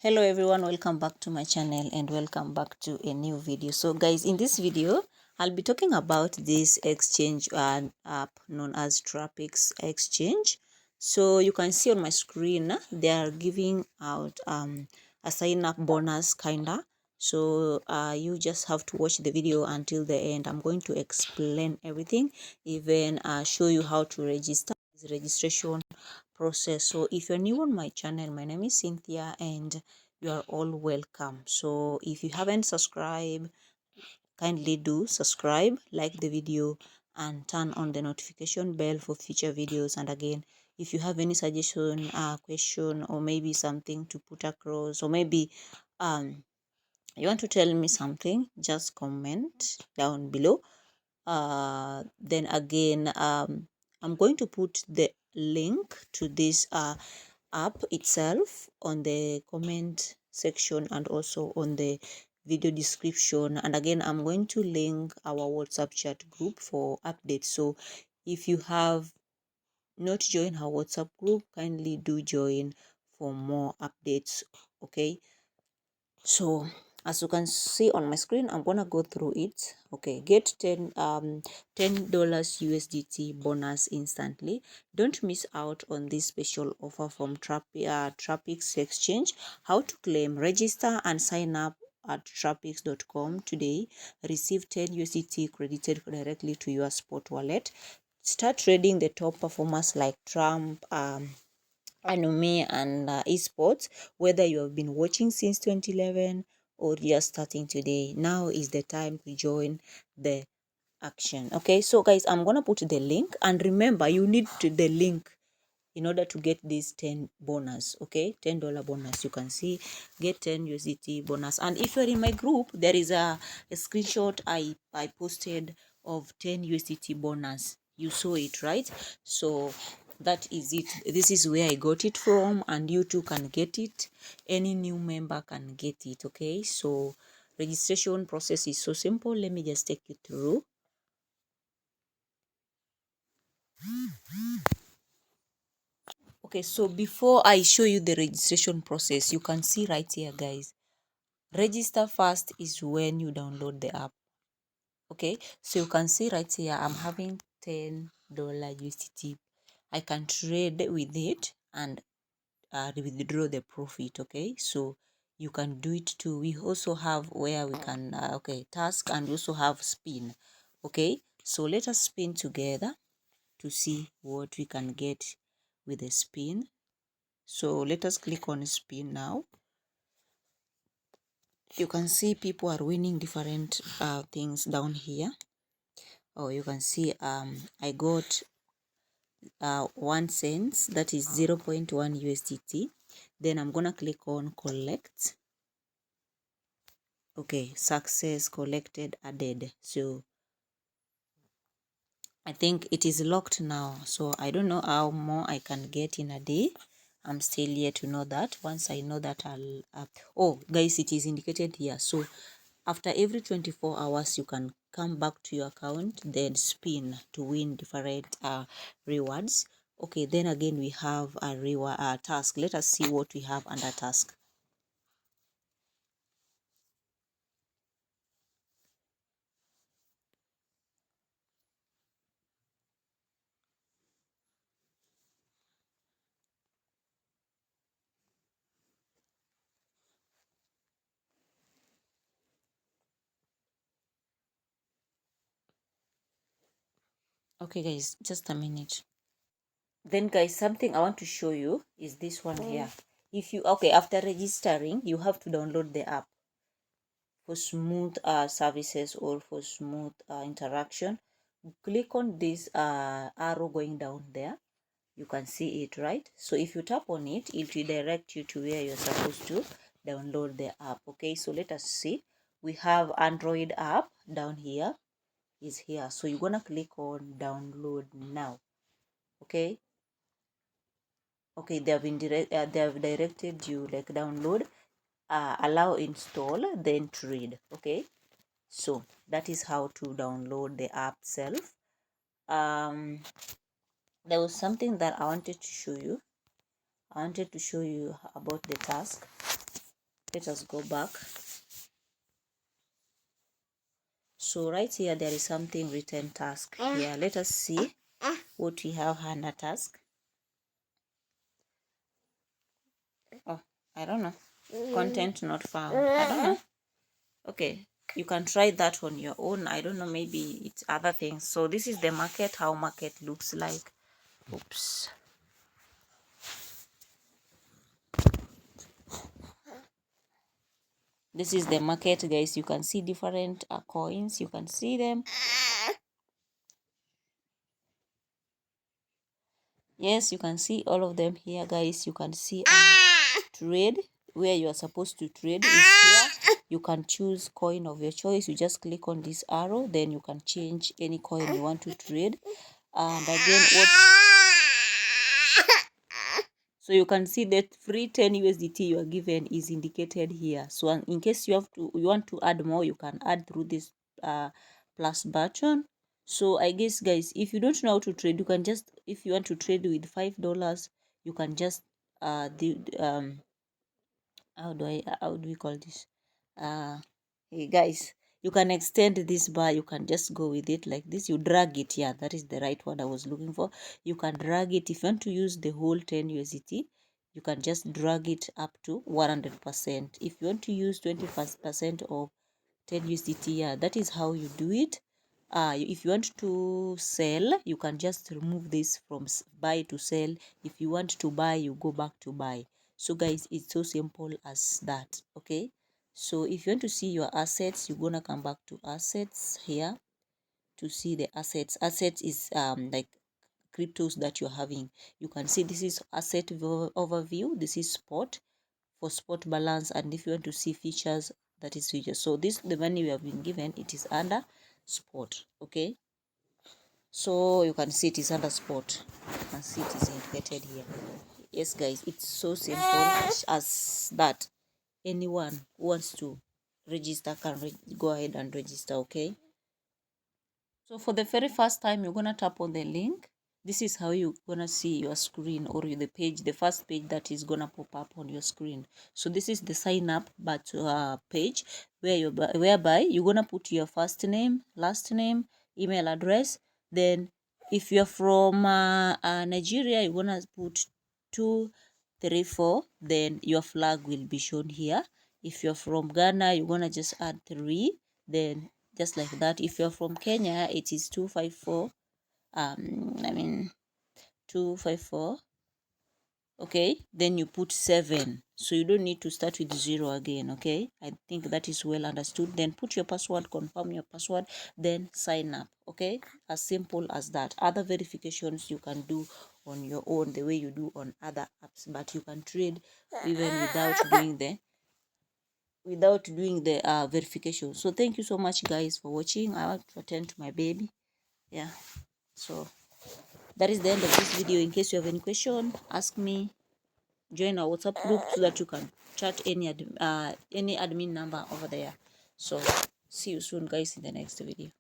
Hello everyone, welcome back to my channel and welcome back to a new video. So guys, in this video I'll be talking about this exchange app known as Trapixexchange. So you can see on my screen they are giving out a sign up bonus kinda. So you just have to watch the video until the end. I'm going to explain everything, even show you how to register. Registration process. So if you're new on my channel, my name is Cynthia and you are all welcome. So if you haven't subscribed, kindly do subscribe, like the video and turn on the notification bell for future videos. And again, if you have any suggestion, question, or maybe something to put across, or maybe you want to tell me something, just comment down below. Then again, I'm going to put the link to this app itself on the comment section and also on the video description. And again, I'm going to link our WhatsApp chat group for updates. So if you have not joined our WhatsApp group, kindly do join for more updates. Okay, so as you can see on my screen, I'm gonna go through it. Okay, get $10 USDT bonus instantly. Don't miss out on this special offer from Trapixexchange. How to claim, register and sign up at trapix.com today. Receive 10 USDT credited directly to your spot wallet. Start trading the top performers like Trump, anime and esports. Whether you have been watching since 2011 or you're starting today, now is the time to join the action. Okay, so guys, I'm gonna put the link, and remember, you need the link in order to get this 10 bonus. Okay, $10 bonus. You can see get 10 USDT bonus. And if you're in my group, there is a screenshot I posted of 10 USDT bonus. You saw it, right? So that is it. This is where I got it from, and you too can get it. Any new member can get it. Okay, so registration process is so simple. Let me just take you through. Okay, so before I show you the registration process, you can see right here, guys. Register first is when you download the app. Okay, so you can see right here, I'm having $10 USDT. I can trade with it and withdraw the profit. Okay, so you can do it too. We also have where we can task, and we also have spin. Okay, so let us spin together to see what we can get with the spin. So let us click on spin now. You can see people are winning different things down here. Oh, you can see I got 1 cent, that is 0.1 USDT. Then I'm gonna click on collect. Okay, success, collected, added. So I think it is locked now, so I don't know how more I can get in a day. I'm still yet to know that. Once I know that, I'll oh guys, it is indicated here. So after every 24 hours you can come back to your account, then spin to win different rewards. Okay, then again we have a reward task. Let us see what we have under task. Okay guys, just a minute. Then guys, something I want to show you is this one here. If you after registering, you have to download the app for smooth services or for smooth interaction. Click on this arrow going down there. You can see it, right? So if you tap on it, it will direct you to where you're supposed to download the app. Okay, so let us see. We have Android app down here, is here. So you're gonna click on download now. Okay, they have directed you like download, allow install, then trade. Okay, so that is how to download the app itself. There was something that I wanted to show you. I wanted to show you about the task. let us go back. So right here there is something written task here. Let us see what we have under task. Oh, I don't know. Content not found. I don't know. Okay, you can try that on your own. I don't know, maybe it's other things. So this is the market, how market looks like. Oops. This is the market, guys. You can see different coins. You can see them. Yes, you can see all of them here, guys. You can see trade, where you are supposed to trade is here. You can choose coin of your choice. You just click on this arrow, then you can change any coin you want to trade. And again, so you can see that free 10 USDT you are given is indicated here. So in case you want to add more, you can add through this plus button. So I guess, guys, if you don't know how to trade, you can just, if you want to trade with $5, you can just how do we call this? Hey guys, you can extend this bar. You can just go with it like this. You drag it. Yeah, that is the right word I was looking for. You can drag it. If you want to use the whole 10 USDT, you can just drag it up to 100%. If you want to use 20% of 10 USDT, yeah, that is how you do it. If you want to sell, you can just remove this from buy to sell. If you want to buy, you go back to buy. So guys, it's so simple as that. Okay, so if you want to see your assets, you're gonna come back to assets here to see the assets. Assets is like cryptos that you're having. You can see this is asset overview. This is spot for spot balance, and if you want to see features, that is features. So this, the money we have been given, it is under spot. Okay, so you can see it is under spot. You can see it is indicated here. Yes guys, it's so simple as that. Anyone who wants to register can go ahead and register. Okay, so for the very first time, you're gonna tap on the link. This is how you're gonna see your screen, or the page, the first page that is gonna pop up on your screen. So this is the sign up page whereby you're gonna put your first name, last name, email address. Then if you're from Nigeria, you're gonna put 234. Then your flag will be shown here. If you're from Ghana, you're gonna just add 3. Then just like that. If you're from Kenya, it is 254. 254. Okay, then you put 7, so you don't need to start with 0 again. Okay, I think that is well understood. Then put your password, confirm your password, then sign up. Okay, as simple as that. Other verifications you can do on your own, the way you do on other apps, but you can trade even without doing the verification. So thank you so much guys for watching. I want to attend to my baby. Yeah, so that is the end of this video. In case you have any question, ask me. Join our WhatsApp group so that you can chat any admin number over there. So see you soon guys in the next video.